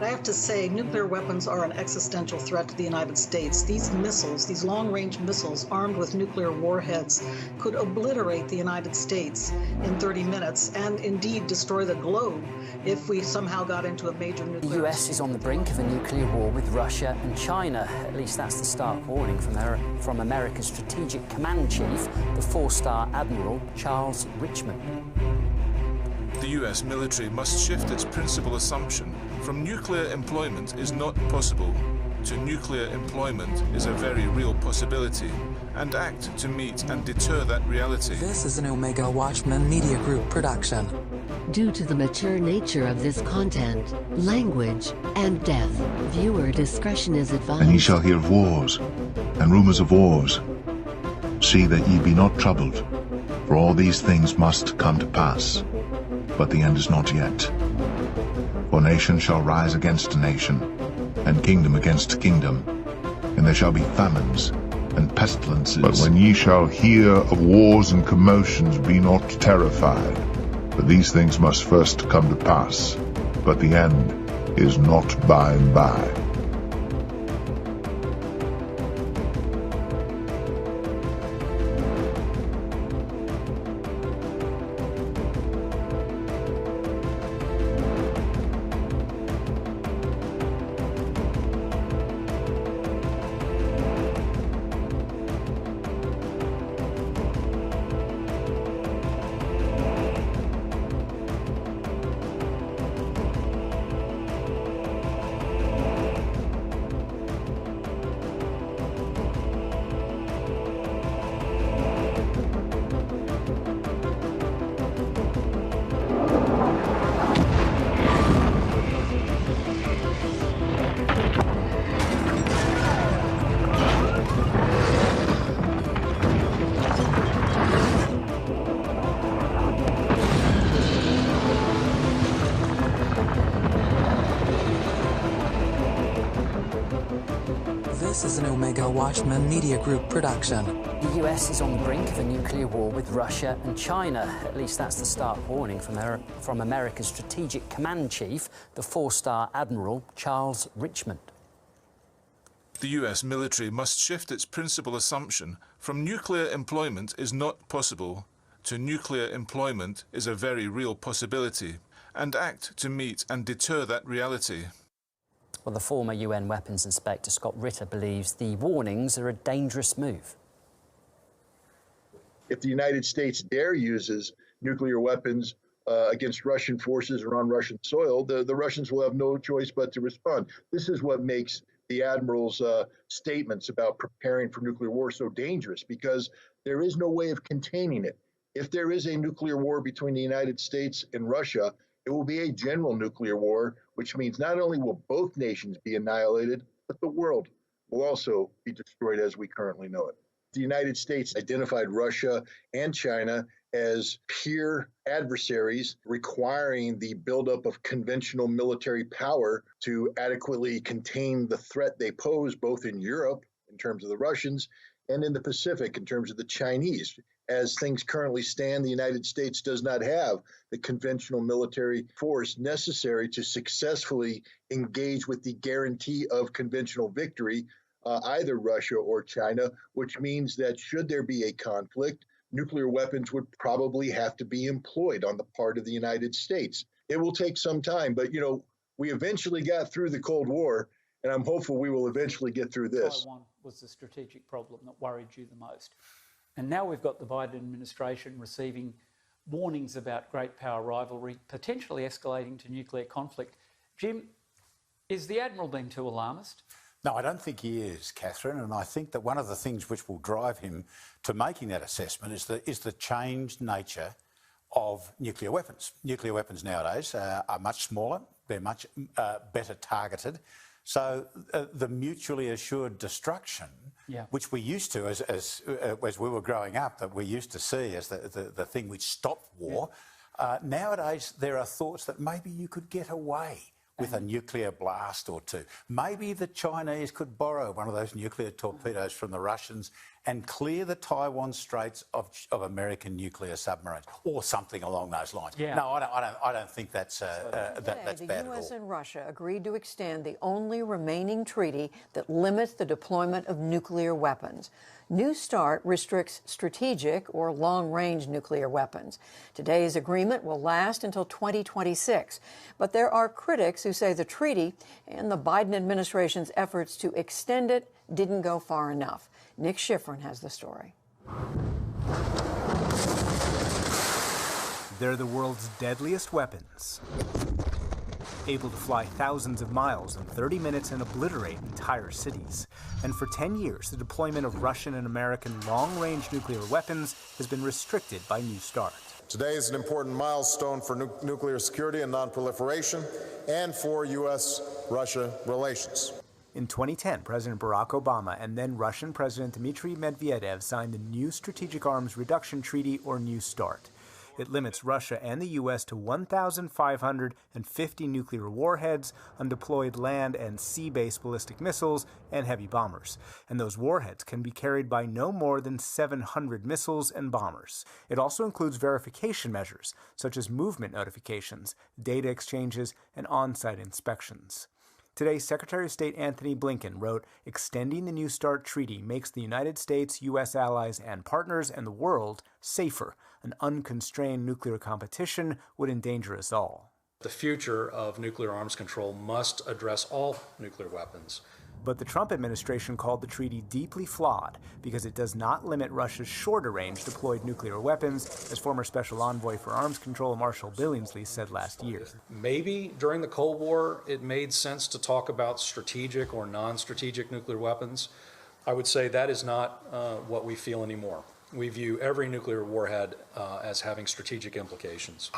I have to say, nuclear weapons are an existential threat to the United States. These missiles, these long-range missiles armed with nuclear warheads, could obliterate the United States in 30 minutes and indeed destroy the globe if we somehow got into a major nuclear... The US is on the brink of a nuclear war with Russia and China. At least that's the stark warning from America's Strategic Command Chief, the four-star Admiral Charles Richmond. The US military must shift its principal assumption from nuclear employment is not possible to nuclear employment is a very real possibility and act to meet and deter that reality. This is an Omega Watchman Media Group production. Due to the mature nature of this content, language, and death, viewer discretion is advised. And ye shall hear of wars, and rumours of wars. See that ye be not troubled, for all these things must come to pass. But the end is not yet. For nation shall rise against nation, and kingdom against kingdom, and there shall be famines and pestilences. But when ye shall hear of wars and commotions, be not terrified. For these things must first come to pass, but the end is not by and by. This is an Omega Watchman Media Group production. The US is on the brink of a nuclear war with Russia and China. At least that's the stark warning from America's Strategic Command Chief, the four-star Admiral Charles Richmond. The US military must shift its principal assumption from nuclear employment is not possible to nuclear employment is a very real possibility and act to meet and deter that reality. Well, the former UN weapons inspector Scott Ritter believes the warnings are a dangerous move. If the United States dare uses nuclear weapons against Russian forces or on Russian soil, the Russians will have no choice but to respond. This is what makes the Admiral's statements about preparing for nuclear war so dangerous, because there is no way of containing it. If there is a nuclear war between the United States and Russia, it will be a general nuclear war, which means not only will both nations be annihilated, but the world will also be destroyed as we currently know it. The United States identified Russia and China as peer adversaries, requiring the buildup of conventional military power to adequately contain the threat they pose, both in Europe, in terms of the Russians, and in the Pacific, in terms of the Chinese. As things currently stand, the United States does not have the conventional military force necessary to successfully engage with the guarantee of conventional victory, either Russia or China, which means that should there be a conflict, nuclear weapons would probably have to be employed on the part of the United States. It will take some time, but, you know, we eventually got through the Cold War, and I'm hopeful we will eventually get through this. Taiwan was the strategic problem that worried you the most. And now we've got the Biden administration receiving warnings about great power rivalry, potentially escalating to nuclear conflict. Jim, is the Admiral being too alarmist? No, I don't think he is, Catherine, and I think that one of the things which will drive him to making that assessment is the changed nature of nuclear weapons. Nuclear weapons nowadays are much smaller, they're much better targeted. So the mutually assured destruction, which we used to, as we were growing up, that we used to see as the thing which stopped war, nowadays there are thoughts that maybe you could get away with a nuclear blast or two. Maybe the Chinese could borrow one of those nuclear torpedoes from the Russians and clear the Taiwan Straits of American nuclear submarines, or something along those lines. Yeah. No, I don't think that's that's bad at all. The U.S. and Russia agreed to extend the only remaining treaty that limits the deployment of nuclear weapons. New START restricts strategic or long-range nuclear weapons. Today's agreement will last until 2026, but there are critics who say the treaty and the Biden administration's efforts to extend it didn't go far enough. Nick Schifrin has the story. They're the world's deadliest weapons, able to fly thousands of miles in 30 minutes and obliterate entire cities. And for 10 years, the deployment of Russian and American long-range nuclear weapons has been restricted by New START. Today is an important milestone for nuclear security and nonproliferation and for U.S.-Russia relations. In 2010, President Barack Obama and then Russian President Dmitry Medvedev signed the New Strategic Arms Reduction Treaty, or New START. It limits Russia and the U.S. to 1,550 nuclear warheads, undeployed land and sea-based ballistic missiles, and heavy bombers. And those warheads can be carried by no more than 700 missiles and bombers. It also includes verification measures, such as movement notifications, data exchanges, and on-site inspections. Today, Secretary of State Antony Blinken wrote, "Extending the New START treaty makes the United States, U.S. allies, and partners, and the world safer. An unconstrained nuclear competition would endanger us all." The future of nuclear arms control must address all nuclear weapons. But the Trump administration called the treaty deeply flawed because it does not limit Russia's shorter-range deployed nuclear weapons, as former Special Envoy for Arms Control Marshall Billingsley said last year. Maybe during the Cold War it made sense to talk about strategic or non-strategic nuclear weapons. I would say that is not what we feel anymore. We view every nuclear warhead as having strategic implications.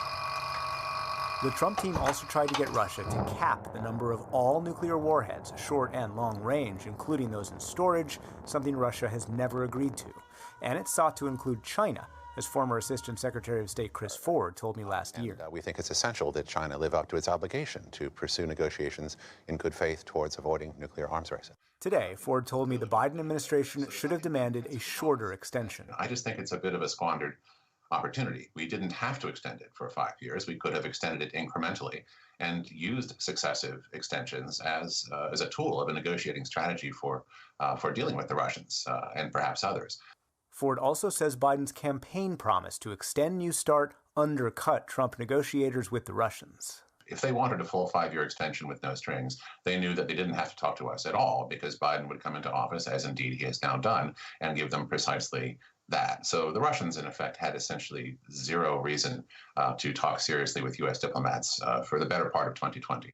The Trump team also tried to get Russia to cap the number of all nuclear warheads, short and long range, including those in storage, something Russia has never agreed to. And it sought to include China, as former Assistant Secretary of State Chris Ford told me last year. We think it's essential that China live up to its obligation to pursue negotiations in good faith towards avoiding nuclear arms races. Today, Ford told me the Biden administration should have demanded a shorter extension. I just think it's a bit of a squandered opportunity. We didn't have to extend it for 5 years. We could have extended it incrementally and used successive extensions as a tool of a negotiating strategy for dealing with the Russians and perhaps others. Ford also says Biden's campaign promise to extend New START undercut Trump negotiators with the Russians. If they wanted a full 5-year extension with no strings, they knew that they didn't have to talk to us at all because Biden would come into office, as indeed he has now done, and give them precisely that. So the Russians, in effect, had essentially zero reason to talk seriously with U.S. diplomats for the better part of 2020.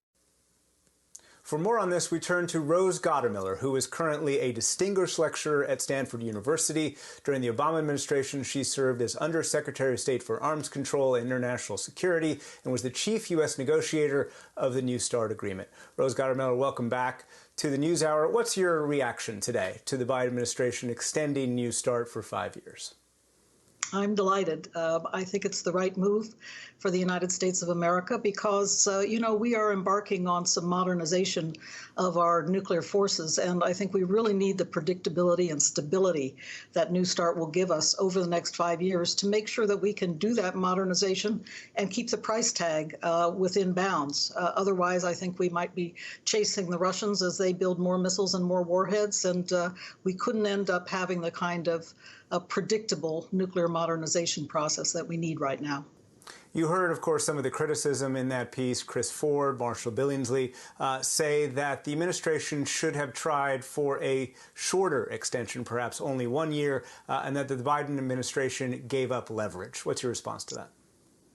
For more on this, we turn to Rose Gottemiller, who is currently a distinguished lecturer at Stanford University. During the Obama administration, she served as Undersecretary of State for Arms Control and International Security and was the chief U.S. negotiator of the New START agreement. Rose Gottemiller, welcome back to the NewsHour. What's your reaction today to the Biden administration extending New START for 5 years? I'm delighted. I think it's the right move for the United States of America because, we are embarking on some modernization of our nuclear forces, and I think we really need the predictability and stability that New START will give us over the next 5 years to make sure that we can do that modernization and keep the price tag within bounds. Otherwise, I think we might be chasing the Russians as they build more missiles and more warheads, and we couldn't end up having the kind of a predictable nuclear modernization process that we need right now. You heard, of course, some of the criticism in that piece. Chris Ford, Marshall Billingsley say that the administration should have tried for a shorter extension, perhaps only 1 year, and that the Biden administration gave up leverage. What's your response to that?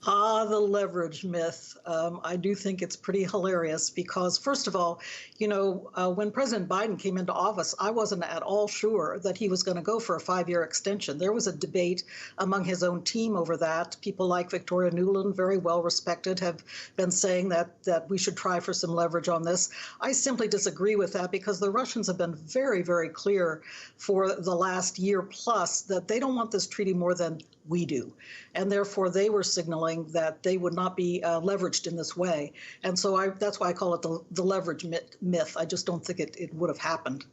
The leverage myth. I do think it's pretty hilarious because, first of all, when President Biden came into office, I wasn't at all sure that he was going to go for a 5-year extension. There was a debate among his own team over that. People like Victoria Nuland, very well respected, have been saying that we should try for some leverage on this. I simply disagree with that because the Russians have been very, very clear for the last year plus that they don't want this treaty more than we do. And therefore, they were signaling that they would not be leveraged in this way. And so that's why I call it the leverage myth. I just don't think it would have happened.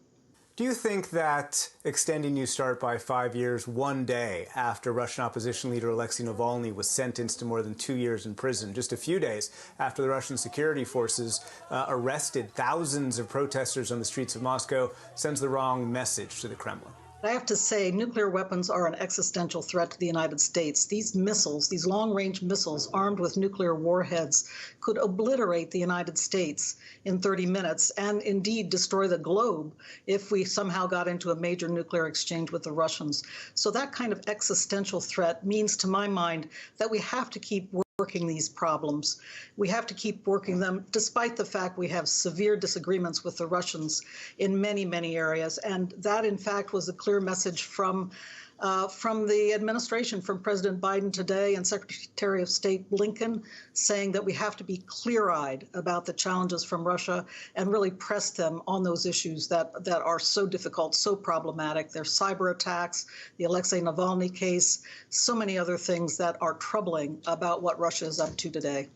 Do you think that extending New START by 5 years, one day after Russian opposition leader Alexei Navalny was sentenced to more than 2 years in prison, just a few days after the Russian security forces arrested thousands of protesters on the streets of Moscow, sends the wrong message to the Kremlin? I have to say, nuclear weapons are an existential threat to the United States. These missiles, these long-range missiles armed with nuclear warheads, could obliterate the United States in 30 minutes and indeed destroy the globe if we somehow got into a major nuclear exchange with the Russians. So that kind of existential threat means, to my mind, that we have to keep working these problems. We have to keep working them, despite the fact we have severe disagreements with the Russians in many, many areas. And that, in fact, was a clear message from the administration, from President Biden today and Secretary of State Blinken, saying that we have to be clear-eyed about the challenges from Russia and really press them on those issues that are so difficult, so problematic. Their cyber attacks, the Alexei Navalny case, so many other things that are troubling about what Russia is up to today.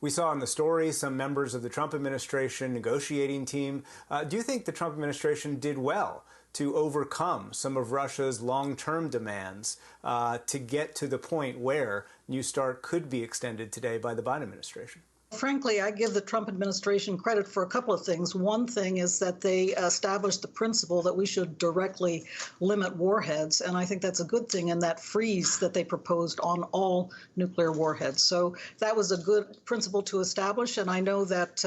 We saw in the story some members of the Trump administration negotiating team. Do you think the Trump administration did well to overcome some of Russia's long-term demands to get to the point where New START could be extended today by the Biden administration? Frankly, I give the Trump administration credit for a couple of things. One thing is that they established the principle that we should directly limit warheads, and I think that's a good thing in that freeze that they proposed on all nuclear warheads. So that was a good principle to establish, and I know that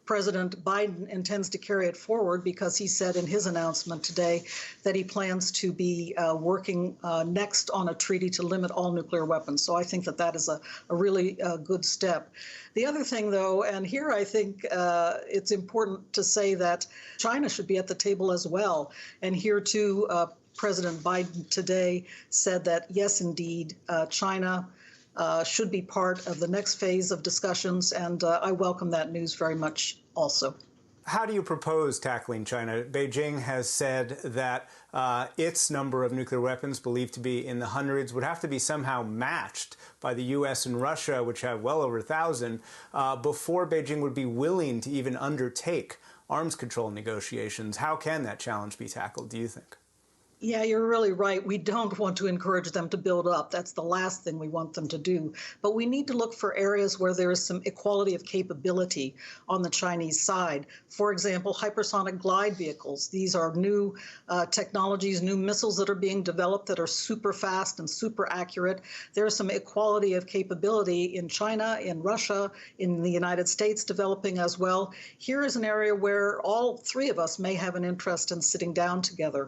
President Biden intends to carry it forward because he said in his announcement today that he plans to be working next on a treaty to limit all nuclear weapons. So I think that that is a really good step. The other thing, though, and here I think it's important to say that China should be at the table as well. And here, too, President Biden today said that, yes, indeed, China should be part of the next phase of discussions, and I welcome that news very much also. How do you propose tackling China? Beijing has said that its number of nuclear weapons, believed to be in the hundreds, would have to be somehow matched by the U.S. and Russia, which have well over 1,000, before Beijing would be willing to even undertake arms control negotiations. How can that challenge be tackled, do you think? Yeah, you're really right. We don't want to encourage them to build up. That's the last thing we want them to do. But we need to look for areas where there is some equality of capability on the Chinese side. For example, hypersonic glide vehicles. These are new technologies, new missiles that are being developed that are super fast and super accurate. There's some equality of capability in China, in Russia, in the United States developing as well. Here is an area where all three of us may have an interest in sitting down together.